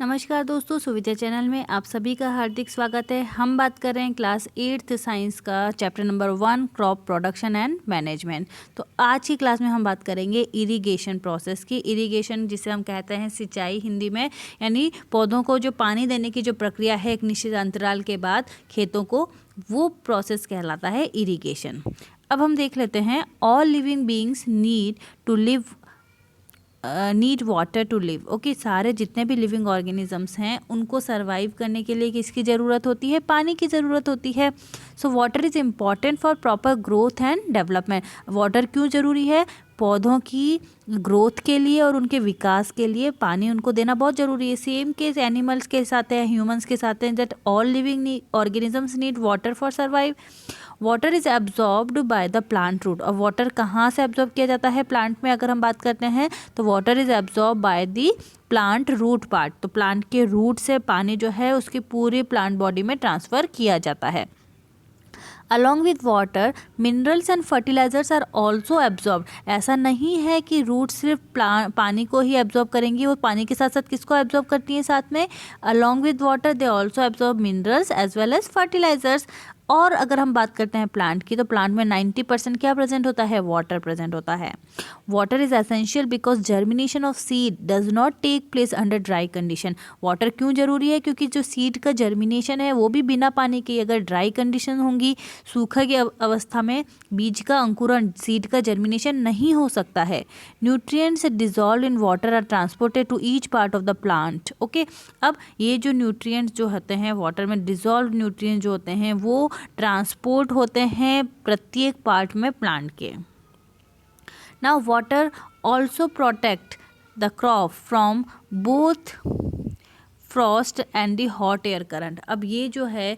नमस्कार दोस्तों, सुविधा चैनल में आप सभी का हार्दिक स्वागत है। हम बात कर रहे हैं क्लास 8th साइंस का chapter number 1 crop production and management. तो आज की क्लास में हम बात करेंगे इरिगेशन प्रोसेस की। इरिगेशन जिसे हम कहते हैं सिंचाई हिंदी में, यानी पौधों को जो पानी देने की जो प्रक्रिया है एक निश्चित अंतराल के बाद खेतों को, वो प्रोसेस कहलाता है इरिगेशन। अब हम देख लेते हैं, all living beings need water to live. Okay, सारे जितने भी लिविंग ऑर्गेनिजम्स हैं उनको सर्वाइव करने के लिए किसकी ज़रूरत होती है? पानी की ज़रूरत होती है। So water is important for proper growth and development. Water क्यों ज़रूरी है? पौधों की ग्रोथ के लिए और उनके विकास के लिए पानी उनको देना बहुत ज़रूरी है। सेम केस एनिमल्स के साथ है, ह्यूमंस के साथ है, that all living organisms need water for survive. Water is absorbed by the plant root. और वाटर कहाँ से एब्जॉर्ब किया जाता है प्लांट में? अगर हम बात करते हैं तो water is absorb by the plant root part. तो प्लांट के रूट से पानी जो है उसकी पूरी प्लांट बॉडी में ट्रांसफ़र किया जाता है। Along with water minerals and fertilisers are also absorb. ऐसा नहीं है कि रूट सिर्फ पानी को ही एब्जॉर्ब करेंगी, वो पानी के साथ साथ किसको एब्जॉर्ब करती हैं साथ में? Along with water they also absorb minerals as well as fertilisers. और अगर हम बात करते हैं प्लांट की, तो प्लांट में 90% क्या प्रेजेंट होता है? वाटर प्रेजेंट होता है। Water is essential because germination of seed does not take place under dry condition. Water क्यों जरूरी है? क्योंकि जो सीड का जर्मिनेशन है वो भी बिना पानी के, अगर ड्राई कंडीशन होंगी, सूखा की अवस्था में बीज का अंकुरण, सीड का जर्मिनेशन नहीं हो सकता है। Nutrients dissolve in water are transported to each part of the plant. Okay, अब ये जो न्यूट्रिएंट्स जो होते हैं वाटर में, डिजॉल्व न्यूट्रिएंट्स जो होते हैं वो ट्रांसपोर्ट होते हैं प्रत्येक पार्ट में प्लांट के। Now water also protect the crop from both Frost and the hot air current. अब ये जो है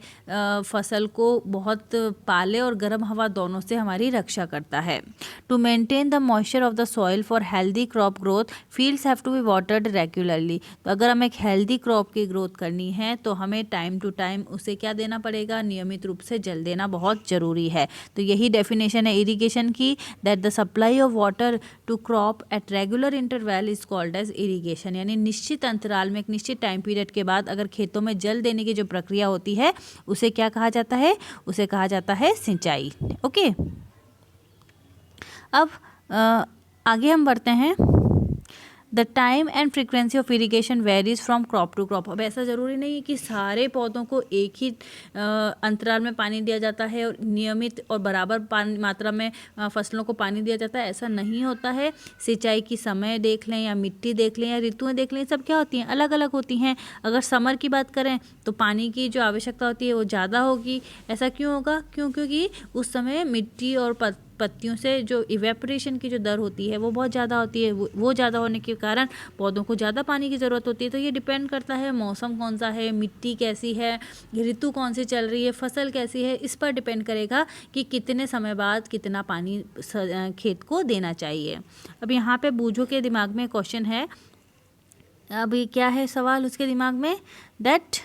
फसल को बहुत पाले और गर्म हवा दोनों से हमारी रक्षा करता है। To maintain the moisture of the soil for healthy crop growth fields have to be watered regularly. तो अगर हमें एक हेल्दी क्रॉप की ग्रोथ करनी है तो हमें टाइम टू टाइम उसे क्या देना पड़ेगा? नियमित रूप से जल देना बहुत ज़रूरी है। तो यही डेफिनेशन है इरिगेशन की, that the supply of water to crop at regular interval is called as irrigation. यानी निश्चित अंतराल में एक निश्चित टाइम पीरियड के बाद अगर खेतों में जल देने की जो प्रक्रिया होती है उसे क्या कहा जाता है? उसे कहा जाता है सिंचाई। ओके, अब आगे हम बढ़ते हैं। The time and frequency of irrigation varies from crop to crop. अब ऐसा ज़रूरी नहीं है कि सारे पौधों को एक ही अंतराल में पानी दिया जाता है और नियमित और बराबर मात्रा में फसलों को पानी दिया जाता है, ऐसा नहीं होता है। सिंचाई की समय देख लें या मिट्टी देख लें या ऋतुएं देख लें, सब क्या होती हैं? अलग अलग होती हैं। अगर समर की बात करें तो पानी की जो आवश्यकता होती है वो ज़्यादा होगी। ऐसा क्यों होगा? क्योंकि उस समय मिट्टी और पत्तियों से जो इवेपोरेशन की जो दर होती है वो बहुत ज़्यादा होती है। वो ज़्यादा होने के कारण पौधों को ज़्यादा पानी की ज़रूरत होती है। तो ये डिपेंड करता है मौसम कौन सा है, मिट्टी कैसी है, ऋतु कौन सी चल रही है, फसल कैसी है, इस पर डिपेंड करेगा कि कितने समय बाद कितना पानी खेत को देना चाहिए। अब यहाँ पे बूझो के दिमाग में क्वेश्चन है। अब ये क्या है सवाल उसके दिमाग में? That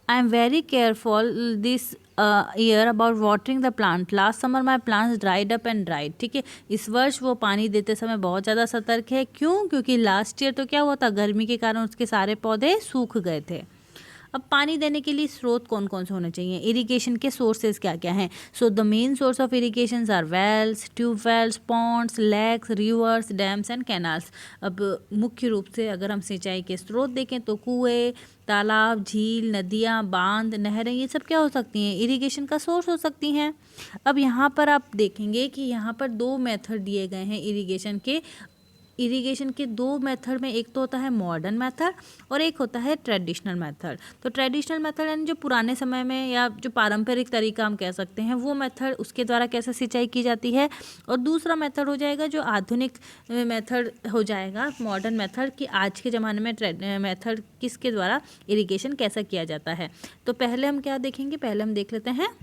I am very careful this year about watering the plant. Last summer my plants dried up and dried. ठीक है, इस वर्ष वो पानी देते समय बहुत ज़्यादा सतर्क है। क्यों? क्योंकि लास्ट ईयर तो क्या हुआ था, गर्मी के कारण उसके सारे पौधे सूख गए थे। अब पानी देने के लिए स्रोत कौन कौन से होने चाहिए? इरिगेशन के सोर्सेज क्या क्या हैं? So the main source of irrigation are wells, tubewells, ponds, lakes, rivers, dams and canals. अब मुख्य रूप से अगर हम सिंचाई के स्रोत देखें तो कुएँ, तालाब, झील, नदियाँ, बांध, नहरें, ये सब क्या हो सकती हैं? इरिगेशन का सोर्स हो सकती हैं। अब यहाँ पर आप देखेंगे कि यहाँ पर 2 मेथड दिए गए हैं इरिगेशन के। इरिगेशन के 2 मेथड में, एक तो होता है मॉडर्न मेथड और एक होता है ट्रेडिशनल मेथड। तो ट्रेडिशनल मेथड यानी जो पुराने समय में या जो पारंपरिक तरीका हम कह सकते हैं, वो मेथड, उसके द्वारा कैसे सिंचाई की जाती है। और दूसरा मेथड हो जाएगा जो आधुनिक मेथड हो जाएगा, मॉडर्न मेथड, कि आज के ज़माने में मेथड किसके द्वारा इरिगेशन कैसा किया जाता है। तो पहले हम क्या देखेंगे? पहले हम देख लेते हैं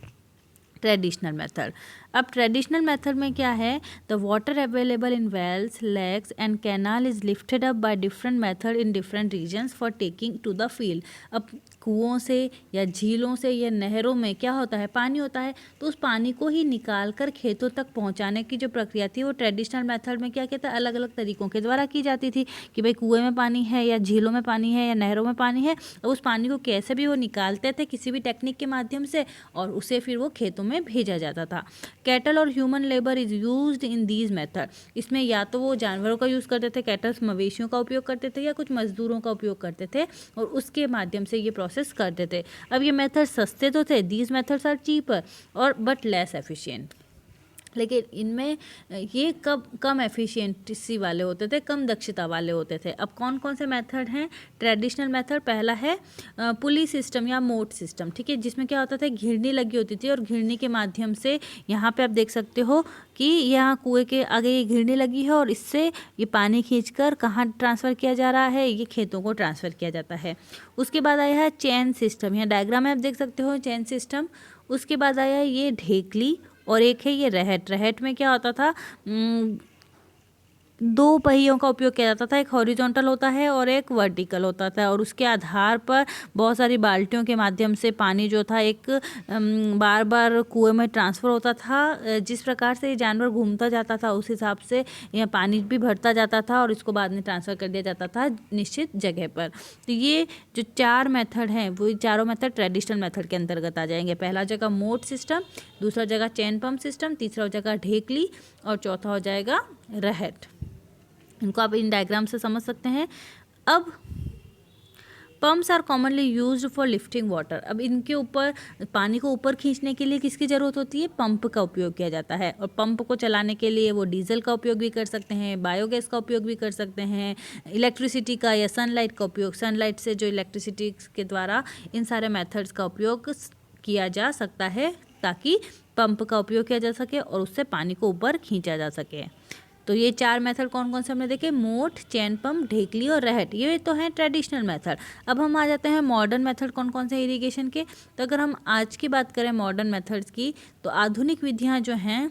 ट्रेडिशनल मेथड। अब ट्रेडिशनल मेथड में क्या है, the water available in wells, lakes and canal is lifted up by different method in different regions for taking to the field. अब कुओं से या झीलों से या नहरों में क्या होता है, पानी होता है, तो उस पानी को ही निकाल कर खेतों तक पहुंचाने की जो प्रक्रिया थी वो ट्रेडिशनल मेथड में क्या कहता है, अलग अलग तरीकों के द्वारा की जाती थी कि भाई कुएं में पानी है या झीलों में पानी है या नहरों में पानी है, और उस पानी को कैसे भी वो निकालते थे किसी भी टेक्निक के माध्यम से, और उसे फिर वो खेतों में भेजा जाता था। कैटल और human labour is used in these method. इसमें या तो वो जानवरों का यूज़ करते थे, कैटल्स मवेशियों का उपयोग करते थे, या कुछ मजदूरों का उपयोग करते थे, और उसके माध्यम से ये प्रोसेस करते थे। अब ये मेथड सस्ते तो थे, दीज मेथड्स आर चीपर और बट लेस एफिशिएंट, लेकिन इनमें ये कम एफिशिएंसी वाले होते थे, कम दक्षता वाले होते थे। अब कौन कौन से मेथड हैं ट्रेडिशनल मेथड? पहला है पुली सिस्टम या मोट सिस्टम, ठीक है, जिसमें क्या होता था, घिरनी लगी होती थी और घिरनी के माध्यम से यहाँ पे आप देख सकते हो कि यहाँ कुएं के आगे ये घिरनी लगी है और इससे ये पानी खींचकर कहाँ ट्रांसफ़र किया जा रहा है, ये खेतों को ट्रांसफ़र किया जाता है। उसके बाद आया है चेन सिस्टम, यहाँ डायग्राम में आप देख सकते हो चेन सिस्टम। उसके बाद आया है ये ढेकली, और एक है ये रहट। रहट में क्या होता था, दो पहियों का उपयोग किया जाता था, एक हॉरिजॉन्टल होता है और एक वर्टिकल होता था, और उसके आधार पर बहुत सारी बाल्टियों के माध्यम से पानी जो था एक बार बार कुएं में ट्रांसफ़र होता था। जिस प्रकार से ये जानवर घूमता जाता था उस हिसाब से यह पानी भी भरता जाता था और इसको बाद में ट्रांसफ़र कर दिया जाता था निश्चित जगह पर। तो ये जो चार मेथड हैं वो चारों मेथड ट्रेडिशनल मेथड के अंतर्गत आ जाएंगे। पहला जगह मोट सिस्टम, दूसरा जगह चैन पम्प सिस्टम, तीसरा हो जाएगा ढेकली, और चौथा हो जाएगा रहट। इनको आप इन डायग्राम से समझ सकते हैं। अब pumps are commonly used for lifting water. अब इनके ऊपर पानी को ऊपर खींचने के लिए किसकी ज़रूरत होती है? पंप का उपयोग किया जाता है, और पंप को चलाने के लिए वो डीजल का उपयोग भी कर सकते हैं, बायोगैस का उपयोग भी कर सकते हैं, इलेक्ट्रिसिटी का या सनलाइट का उपयोग, सनलाइट से जो इलेक्ट्रिसिटी के द्वारा इन सारे मेथड्स का उपयोग किया जा सकता है ताकि पंप का उपयोग किया जा सके और उससे पानी को ऊपर खींचा जा सके। तो ये चार मेथड कौन कौन से हमने देखे? मोट, चैन पम्प, ढेकली और रहट। ये तो हैं ट्रेडिशनल मेथड। अब हम आ जाते हैं मॉडर्न मेथड कौन कौन से इरिगेशन के। तो अगर हम आज की बात करें मॉडर्न मेथड्स की, तो आधुनिक विधियां जो हैं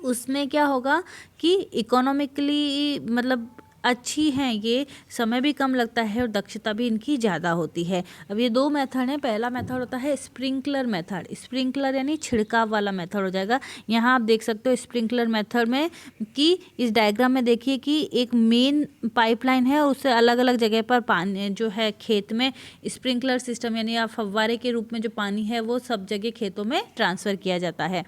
उसमें क्या होगा कि इकोनॉमिकली मतलब अच्छी हैं, ये समय भी कम लगता है और दक्षता भी इनकी ज़्यादा होती है। अब ये दो मेथड हैं। पहला मेथड होता है स्प्रिंकलर मेथड। स्प्रिंकलर यानी छिड़काव वाला मेथड हो जाएगा। यहाँ आप देख सकते हो स्प्रिंकलर मेथड में कि इस डायग्राम में देखिए कि एक मेन पाइपलाइन है और उससे अलग अलग जगह पर पानी जो है खेत में स्प्रिंकलर सिस्टम यानी आप फव्वारे के रूप में जो पानी है वो सब जगह खेतों में ट्रांसफ़र किया जाता है।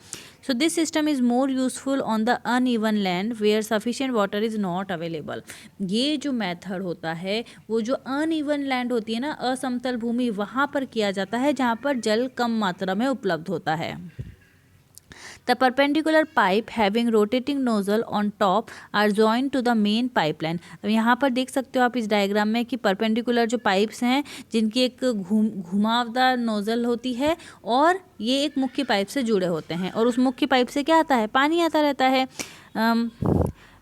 So this system is more useful on the uneven land where sufficient water is not available. ये जो मेथड होता है वो जो अनइवन लैंड होती है ना, असमतल भूमि, वहाँ पर किया जाता है जहाँ पर जल कम मात्रा में उपलब्ध होता है। The perpendicular pipe having rotating nozzle on top are joined to the main pipeline. अब यहाँ पर देख सकते हो आप इस डायग्राम में कि परपेंडिकुलर जो पाइप्स हैं जिनकी एक घुमावदार नोजल होती है और ये एक मुख्य पाइप से जुड़े होते हैं, और उस मुख्य पाइप से क्या आता है? पानी आता रहता है।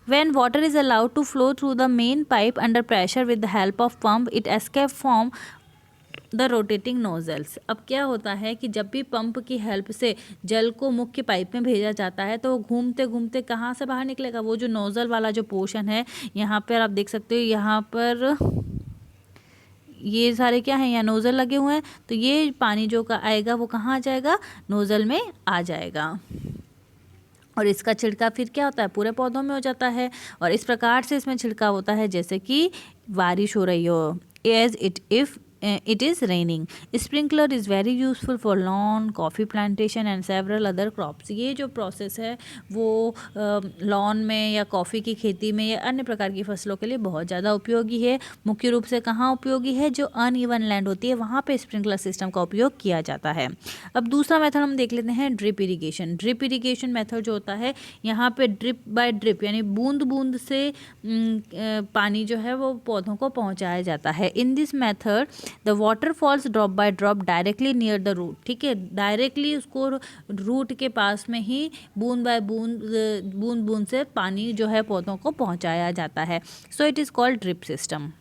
When water is allowed to flow through the main pipe under pressure with the help of pump, it escapes from the rotating nozzles. अब क्या होता है कि जब भी पंप की हेल्प से जल को मुख्य पाइप में भेजा जाता है तो घूमते घूमते कहाँ से बाहर निकलेगा? वो जो नोजल वाला जो पोर्शन है, यहाँ पर आप देख सकते हो, यहाँ पर ये सारे क्या हैं, यहाँ नोजल लगे हुए हैं, तो ये पानी जो का आएगा वो कहाँ आ जाएगा? नोजल में आ जाएगा, और इसका छिड़काव फिर क्या होता है? पूरे पौधों में हो जाता है। और इस प्रकार से इसमें छिड़काव होता है जैसे कि बारिश हो रही हो, as it is raining. Sprinkler is very useful for lawn, coffee plantation and several other crops. ये जो प्रोसेस है वो लॉन में या कॉफ़ी की खेती में या अन्य प्रकार की फसलों के लिए बहुत ज़्यादा उपयोगी है। मुख्य रूप से कहाँ उपयोगी है? जो अनइवन लैंड होती है वहाँ पे स्प्रिंकलर सिस्टम का उपयोग किया जाता है। अब दूसरा मेथड हम देख लेते हैं drip irrigation. Drip irrigation method जो होता है, यहाँ पे ड्रिप बाय ड्रिप यानी बूंद बूंद से पानी जो है वो पौधों को पहुँचाया जाता है। In this method the water falls drop by drop directly near the root. ठीक है, डायरेक्टली उसको रूट के पास में ही बूंद बाय बूंद से पानी जो है पौधों को पहुंचाया जाता है। So it is called drip system.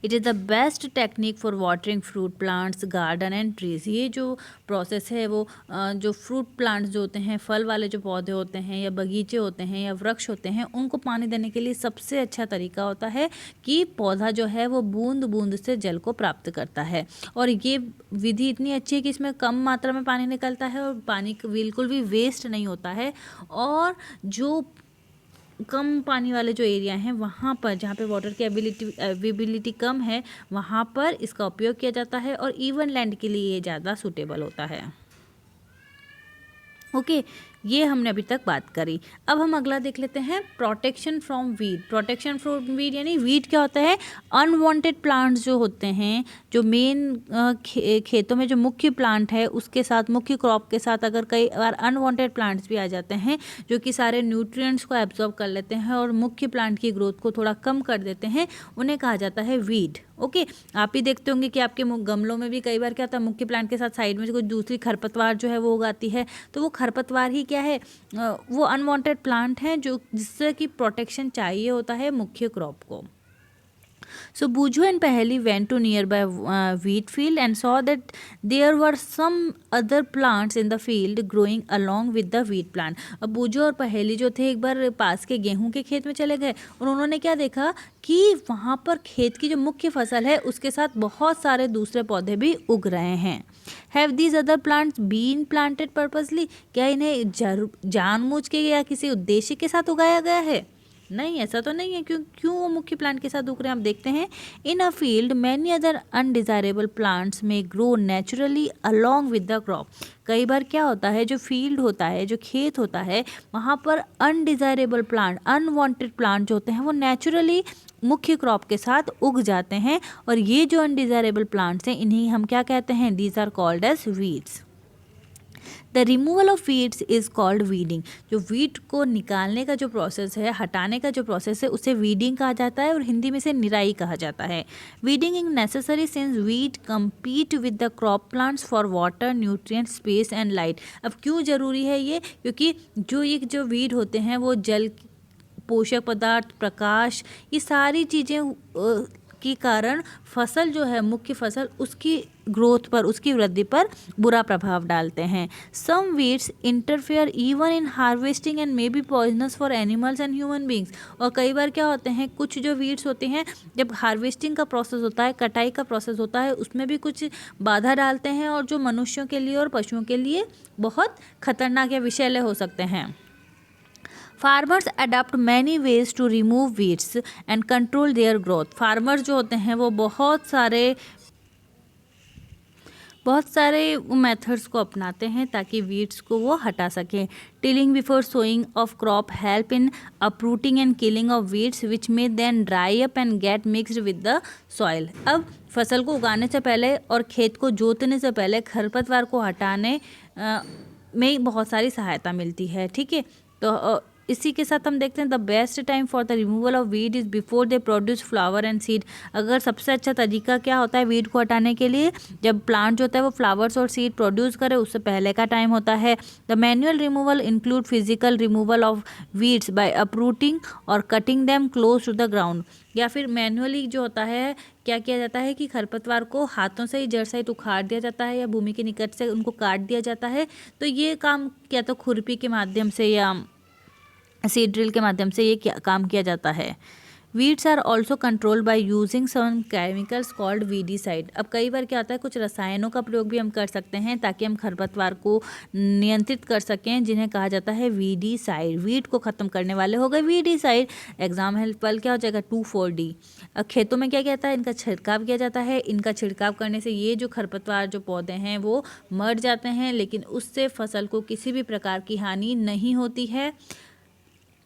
It is the best technique for watering fruit plants, garden and trees. ये जो प्रोसेस है वो जो फ्रूट प्लांट्स जो होते हैं, फल वाले जो पौधे होते हैं या बगीचे होते हैं या वृक्ष होते हैं, उनको पानी देने के लिए सबसे अच्छा तरीका होता है कि पौधा जो है वो बूंद बूंद से जल को प्राप्त करता है। और ये विधि इतनी अच्छी है कि इसमें कम मात्रा में पानी निकलता है और पानी बिल्कुल भी वेस्ट नहीं होता है। और जो कम पानी वाले जो एरिया हैं वहाँ पर, जहाँ पे वाटर की अवेलेबिलिटी कम है, वहाँ पर इसका उपयोग किया जाता है और इवन लैंड के लिए ये ज़्यादा सूटेबल होता है। ओके, ये हमने अभी तक बात करी। अब हम अगला देख लेते हैं, protection from weed. Protection from weed यानी वीड क्या होता है? अनवांटेड प्लांट्स जो होते हैं, जो मेन खेतों में जो मुख्य प्लांट है उसके साथ, मुख्य क्रॉप के साथ अगर कई बार अनवांटेड प्लांट्स भी आ जाते हैं जो कि सारे न्यूट्रिएंट्स को एब्जॉर्ब कर लेते हैं और मुख्य प्लांट की ग्रोथ को थोड़ा कम कर देते हैं, उन्हें कहा जाता है वीड। ओके, आप ही देखते होंगे कि आपके गमलों में भी कई बार क्या होता है, मुख्य प्लांट के साथ साइड में कोई दूसरी खरपतवार जो है वो उगाती है, तो वो खरपतवार ही क्या है, वो अनवांटेड प्लांट हैं जो जिससे कि प्रोटेक्शन चाहिए होता है मुख्य क्रॉप को। So Buju and Paheli went to nearby wheat field and saw that there were some other plants in the field growing along with the wheat plant. अब बूझू और पहेली जो थे एक बार पास के गेहूं के खेत में चले गए और उन्होंने क्या देखा कि वहाँ पर खेत की जो मुख्य फसल है उसके साथ बहुत सारे दूसरे पौधे भी उग रहे हैं। Have these other plants been planted purposely? क्या इन्हें जानबूझ के या किसी उद्देश्य के साथ उगाया गया है? नहीं, ऐसा तो नहीं है। क्यों वो मुख्य प्लांट के साथ उग रहे हैं, आप देखते हैं। In a field many other undesirable plants में grow naturally along with the crop. कई बार क्या होता है, जो फील्ड होता है, जो खेत होता है, वहाँ पर अनडिजायरेबल प्लांट, अनवांटेड प्लांट जो होते हैं वो नेचुरली मुख्य क्रॉप के साथ उग जाते हैं। और ये जो अनडिजायरेबल प्लांट्स हैं इन्हें हम क्या कहते हैं? These are called as weeds. The removal of weeds is called weeding. जो वीड को निकालने का जो प्रोसेस है, हटाने का जो प्रोसेस है, उसे वीडिंग कहा जाता है और हिंदी में से निराई कहा जाता है। Weeding is necessary since weed compete with the crop plants for water, nutrient, space and light. अब क्यों ज़रूरी है ये? क्योंकि जो वीड होते हैं वो जल, पोषक पदार्थ, प्रकाश, ये सारी चीज़ें के कारण फसल जो है, मुख्य फसल, उसकी ग्रोथ पर, उसकी वृद्धि पर बुरा प्रभाव डालते हैं। Some weeds interfere even in harvesting and may be poisonous for animals and human beings. और कई बार क्या होते हैं, कुछ जो वीड्स होते हैं जब हार्वेस्टिंग का प्रोसेस होता है, कटाई का प्रोसेस होता है, उसमें भी कुछ बाधा डालते हैं और जो मनुष्यों के लिए और पशुओं के लिए बहुत खतरनाक या विषैले हो सकते हैं। Farmers adopt many ways to remove weeds and control their growth. Farmers जो होते हैं वो बहुत सारे मेथड्स को अपनाते हैं ताकि वीड्स को वो हटा सकें। Tilling before sowing of crop help in uprooting and killing of weeds which may then dry up and get mixed with the soil. अब फसल को उगाने से पहले और खेत को जोतने से पहले खरपतवार को हटाने में बहुत सारी सहायता मिलती है। ठीक है, तो इसी के साथ हम देखते हैं the best time for the removal of weed is before they produce flower and seed. अगर सबसे अच्छा तरीका क्या होता है वीड को हटाने के लिए, जब प्लांट जो होता है वो फ्लावर्स और सीड प्रोड्यूस करे उससे पहले का टाइम होता है। The manual removal include physical removal of weeds by uprooting और cutting them close to the ground. या फिर मैनुअली जो होता है, क्या किया जाता है कि खरपतवार को हाथों से ही जड़ सहित उखाड़ दिया जाता है या भूमि के निकट से उनको काट दिया जाता है। तो ये काम क्या तो खुरपी के माध्यम से या सीड ड्रिल के माध्यम से ये काम किया जाता है। Weeds are also control by using some chemicals called weedicide. अब कई बार क्या होता है, कुछ रसायनों का प्रयोग भी हम कर सकते हैं ताकि हम खरपतवार को नियंत्रित कर सकें, जिन्हें कहा जाता है वीडीसाइड। वीड को ख़त्म करने वाले हो गए वीडीसाइड। एग्जाम्पल क्या हो जाएगा? 2,4-D। अब खेतों में क्या कहता है, इनका छिड़काव किया जाता है। इनका छिड़काव करने से ये जो खरपतवार जो पौधे हैं वो मर जाते हैं, लेकिन उससे फसल को किसी भी प्रकार की हानि नहीं होती है।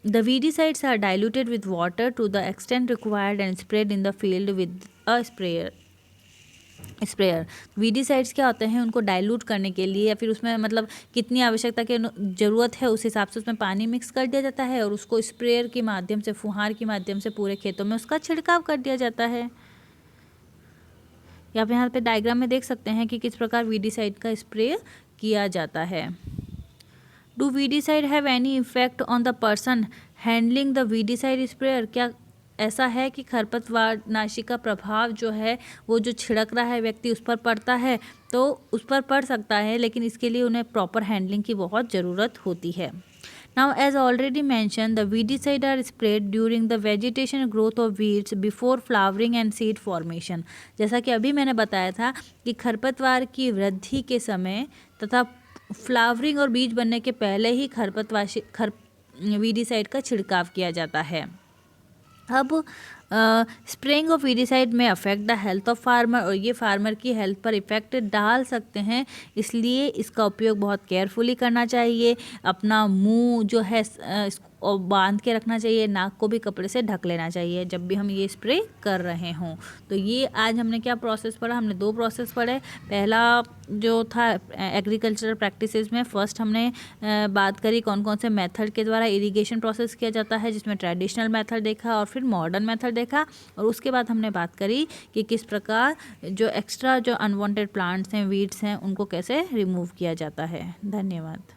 The weedicides are diluted with water to the extent required and sprayed in the field with a sprayer. Weedicides क्या होते हैं, उनको डाइल्यूट करने के लिए या फिर उसमें मतलब कितनी आवश्यकता की ज़रूरत है उस हिसाब से उसमें पानी मिक्स कर दिया जाता है और उसको स्प्रेयर के माध्यम से, फुहार के माध्यम से पूरे खेतों में उसका छिड़काव कर दिया जाता है। आप यहाँ पे डायग्राम में देख सकते हैं कि किस प्रकार वीडीसाइड का स्प्रे किया जाता है। Do weedicide have any effect on the person handling the weedicide sprayer? क्या ऐसा है कि खरपतवार नाशी का प्रभाव जो है वो जो छिड़क रहा है व्यक्ति उस पर पड़ता है तो उस पर पड़ सकता है, लेकिन इसके लिए उन्हें प्रॉपर हैंडलिंग की बहुत ज़रूरत होती है। Now, as already mentioned, the weedicide are sprayed during the vegetation growth of weeds before flowering and seed formation. जैसा कि अभी मैंने बताया था कि खरपतवार की वृद्धि के समय तथा फ्लावरिंग और बीज बनने के पहले ही वीडीसाइड का छिड़काव किया जाता है। अब स्प्रेइंग ऑफ वीडीसाइड में affect the health of farmer, और ये फार्मर की हेल्थ पर इफ़ेक्ट डाल सकते हैं, इसलिए इसका उपयोग बहुत केयरफुली करना चाहिए। अपना मुंह जो है और बांध के रखना चाहिए, नाक को भी कपड़े से ढक लेना चाहिए जब भी हम ये स्प्रे कर रहे हों। तो ये आज हमने क्या प्रोसेस पढ़ा, हमने 2 प्रोसेस पढ़े। पहला जो था एग्रीकल्चरल प्रैक्टिसेस में फर्स्ट हमने बात करी कौन कौन से मेथड के द्वारा इरिगेशन प्रोसेस किया जाता है, जिसमें ट्रेडिशनल मेथड देखा और फिर मॉडर्न मेथड देखा, और उसके बाद हमने बात करी कि किस प्रकार जो एक्स्ट्रा जो अनवांटेड प्लांट्स हैं, वीड्स हैं, उनको कैसे रिमूव किया जाता है। धन्यवाद।